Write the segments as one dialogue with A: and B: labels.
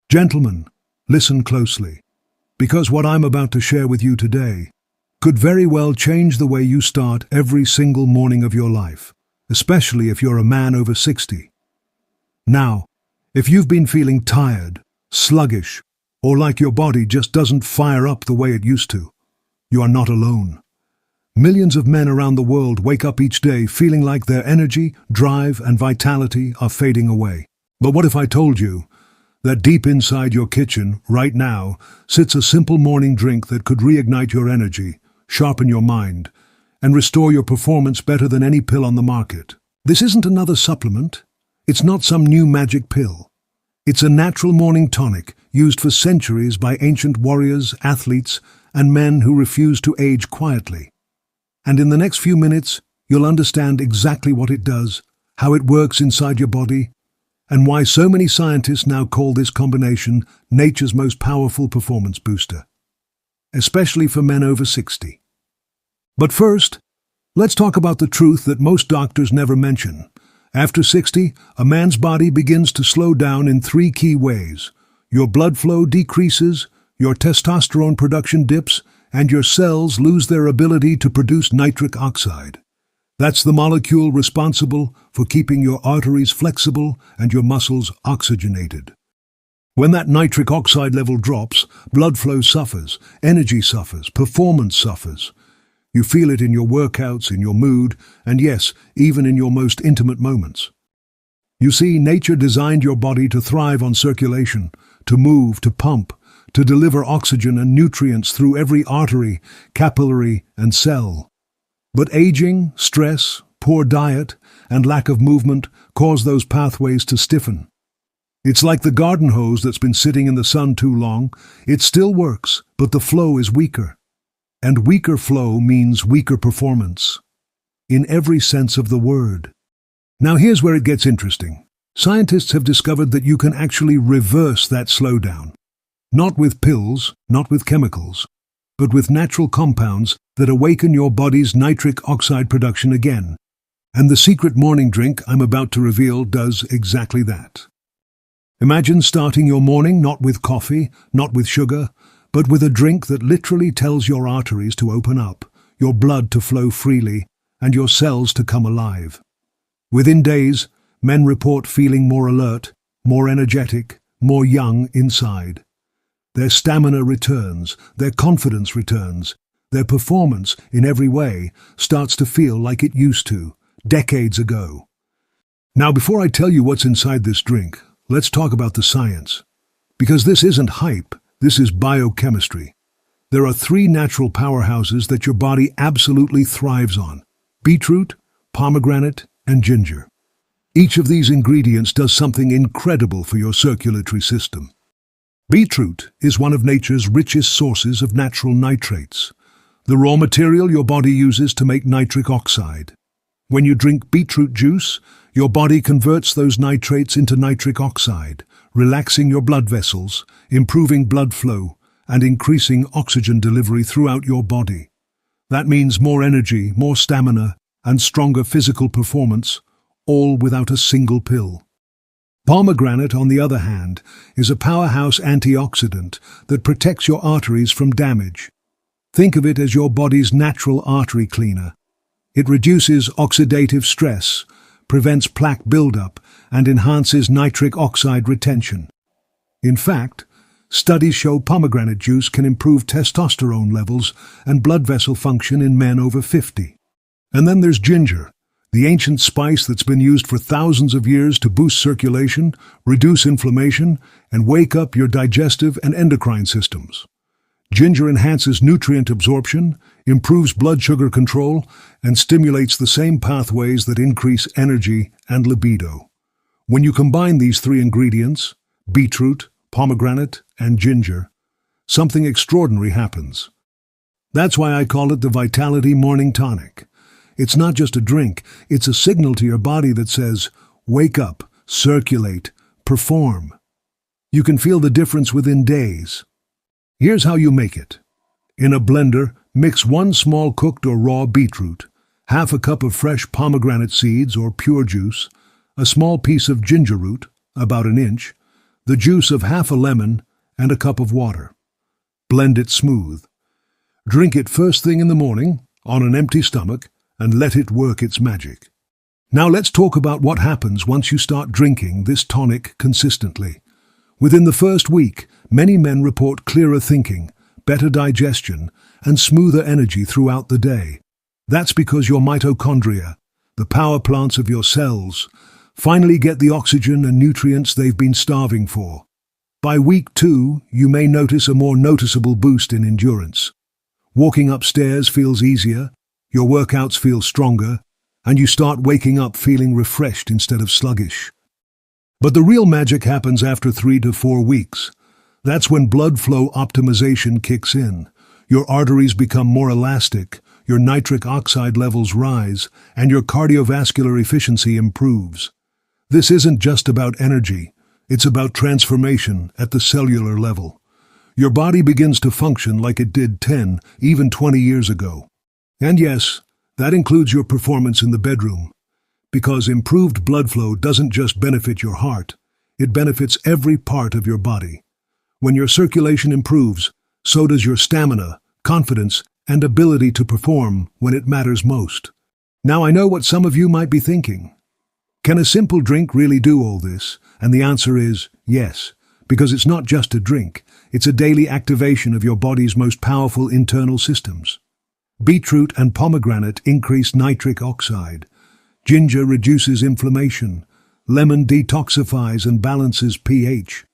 A: Gentlemen, listen closely, because what I'm about to share with you today could very well change the way you start every single morning of your life, especially if you're a man over 60. Now, if you've been feeling tired, sluggish, or like your body just doesn't fire up the way it used to, you are not alone. Millions of men around the world wake up each day feeling like their energy, drive, and vitality are fading away. But what if I told you that deep inside your kitchen, right now, sits a simple morning drink that could reignite your energy, sharpen your mind, and restore your performance better than any pill on the market? This isn't another supplement. It's not some new magic pill. It's a natural morning tonic used for centuries by ancient warriors, athletes, and men who refuse to age quietly. And in the next few minutes, you'll understand exactly what it does, how it works inside your body, and why so many scientists now call this combination nature's most powerful performance booster, especially for men over 60. But first, let's talk about the truth that most doctors never mention. After 60, a man's body begins to slow down in 3 key ways. Your blood flow decreases, your testosterone production dips, and your cells lose their ability to produce nitric oxide. That's the molecule responsible for keeping your arteries flexible and your muscles oxygenated. When that nitric oxide level drops, blood flow suffers, energy suffers, performance suffers. You feel it in your workouts, in your mood, and yes, even in your most intimate moments. You see, nature designed your body to thrive on circulation, to move, to pump, to deliver oxygen and nutrients through every artery, capillary, and cell. But aging, stress, poor diet, and lack of movement cause those pathways to stiffen. It's like the garden hose that's been sitting in the sun too long. It still works, but the flow is weaker. And weaker flow means weaker performance, in every sense of the word. Now here's where it gets interesting. Scientists have discovered that you can actually reverse that slowdown. Not with pills, not with chemicals, but with natural compounds that awaken your body's nitric oxide production again. And the secret morning drink I'm about to reveal does exactly that. Imagine starting your morning not with coffee, not with sugar, but with a drink that literally tells your arteries to open up, your blood to flow freely, and your cells to come alive. Within days, men report feeling more alert, more energetic, more young inside. Their stamina returns, their confidence returns, their performance, in every way, starts to feel like it used to, decades ago. Now, before I tell you what's inside this drink, let's talk about the science. Because this isn't hype, this is biochemistry. There are 3 natural powerhouses that your body absolutely thrives on: beetroot, pomegranate, and ginger. Each of these ingredients does something incredible for your circulatory system. Beetroot is one of nature's richest sources of natural nitrates, the raw material your body uses to make nitric oxide. When you drink beetroot juice, your body converts those nitrates into nitric oxide, relaxing your blood vessels, improving blood flow, and increasing oxygen delivery throughout your body. That means more energy, more stamina, and stronger physical performance, all without a single pill. Pomegranate, on the other hand, is a powerhouse antioxidant that protects your arteries from damage. Think of it as your body's natural artery cleaner. It reduces oxidative stress, prevents plaque buildup, and enhances nitric oxide retention. In fact, studies show pomegranate juice can improve testosterone levels and blood vessel function in men over 50. And then there's ginger, the ancient spice that's been used for thousands of years to boost circulation, reduce inflammation, and wake up your digestive and endocrine systems. Ginger enhances nutrient absorption, improves blood sugar control, and stimulates the same pathways that increase energy and libido. When you combine these 3 ingredients, beetroot, pomegranate, and ginger, something extraordinary happens. That's why I call it the Vitality Morning Tonic. It's not just a drink, it's a signal to your body that says, wake up, circulate, perform. You can feel the difference within days. Here's how you make it. In a blender, mix 1 small cooked or raw beetroot, half a cup of fresh pomegranate seeds or pure juice, a small piece of ginger root, about an inch, the juice of half a lemon and a cup of water. Blend it smooth. Drink it first thing in the morning, on an empty stomach, and let it work its magic. Now let's talk about what happens once you start drinking this tonic consistently. Within the first week, many men report clearer thinking, better digestion, and smoother energy throughout the day. That's because your mitochondria, the power plants of your cells, finally get the oxygen and nutrients they've been starving for. By week 2, you may notice a more noticeable boost in endurance. Walking upstairs feels easier, your workouts feel stronger, and you start waking up feeling refreshed instead of sluggish. But the real magic happens after 3 to 4 weeks. That's when blood flow optimization kicks in. Your arteries become more elastic, your nitric oxide levels rise, and your cardiovascular efficiency improves. This isn't just about energy, it's about transformation at the cellular level. Your body begins to function like it did 10, even 20 years ago. And yes, that includes your performance in the bedroom. Because improved blood flow doesn't just benefit your heart, it benefits every part of your body. When your circulation improves, so does your stamina, confidence, and ability to perform when it matters most. Now I know what some of you might be thinking. Can a simple drink really do all this? And the answer is yes, because it's not just a drink, it's a daily activation of your body's most powerful internal systems. Beetroot and pomegranate increase nitric oxide. Ginger reduces inflammation. Lemon detoxifies and balances pH.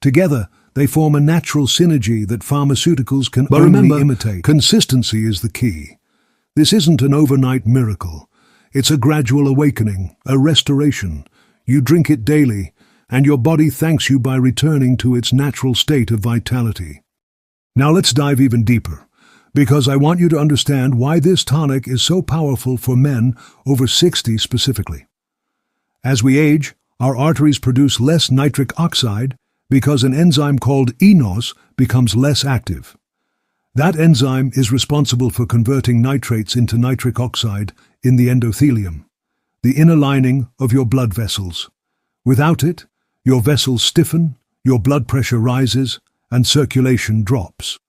A: Together, they form a natural synergy that pharmaceuticals can only imitate. Consistency is the key. This isn't an overnight miracle. It's a gradual awakening, a restoration. You drink it daily, and your body thanks you by returning to its natural state of vitality. Now let's dive even deeper, because I want you to understand why this tonic is so powerful for men over 60 specifically. As we age, our arteries produce less nitric oxide because an enzyme called eNOS becomes less active. That enzyme is responsible for converting nitrates into nitric oxide in the endothelium, the inner lining of your blood vessels. Without it, your vessels stiffen, your blood pressure rises, and circulation drops.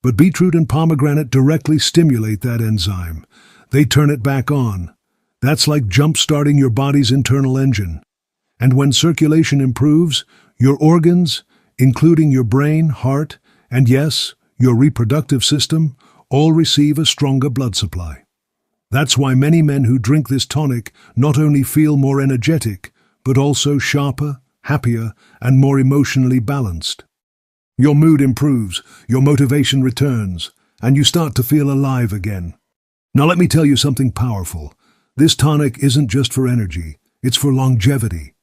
A: But beetroot and pomegranate directly stimulate that enzyme. They turn it back on. That's like jump-starting your body's internal engine. And when circulation improves, your organs, including your brain, heart, and yes, your reproductive system, all receive a stronger blood supply. That's why many men who drink this tonic not only feel more energetic, but also sharper, happier, and more emotionally balanced. Your mood improves, your motivation returns, and you start to feel alive again. Now let me tell you something powerful. This tonic isn't just for energy, it's for longevity.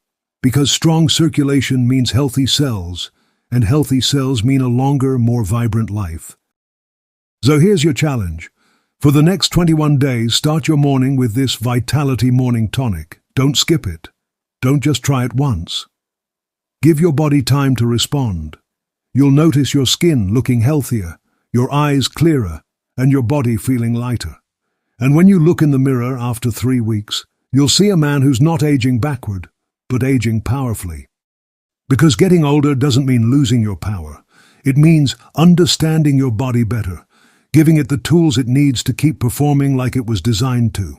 A: Because strong circulation means healthy cells, and healthy cells mean a longer, more vibrant life. So here's your challenge. For the next 21 days, start your morning with this Vitality Morning Tonic. Don't skip it. Don't just try it once. Give your body time to respond. You'll notice your skin looking healthier, your eyes clearer, and your body feeling lighter. And when you look in the mirror after 3 weeks, you'll see a man who's not aging backward, but aging powerfully. Because getting older doesn't mean losing your power. It means understanding your body better, giving it the tools it needs to keep performing like it was designed to.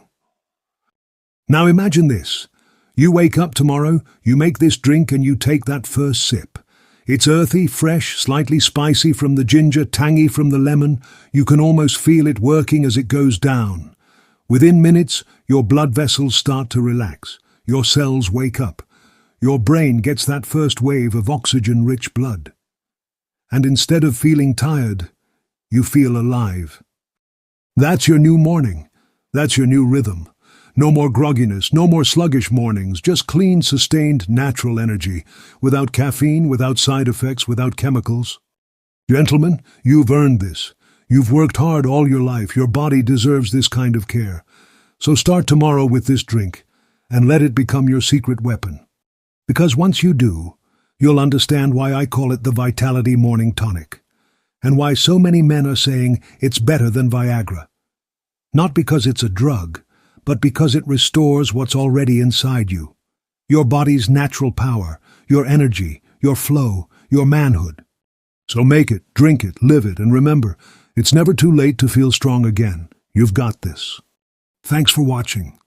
A: Now imagine this. You wake up tomorrow, you make this drink and you take that first sip. It's earthy, fresh, slightly spicy from the ginger, tangy from the lemon. You can almost feel it working as it goes down. Within minutes, your blood vessels start to relax. Your cells wake up. Your brain gets that first wave of oxygen-rich blood. And instead of feeling tired, you feel alive. That's your new morning. That's your new rhythm. No more grogginess, no more sluggish mornings, just clean, sustained, natural energy, without caffeine, without side effects, without chemicals. Gentlemen, you've earned this. You've worked hard all your life. Your body deserves this kind of care. So start tomorrow with this drink, and let it become your secret weapon. Because once you do, you'll understand why I call it the Vitality Morning Tonic, and why so many men are saying it's better than Viagra. Not because it's a drug, but because it restores what's already inside you. Your body's natural power, your energy, your flow, your manhood. So make it, drink it, live it, and remember, it's never too late to feel strong again. You've got this. Thanks for watching.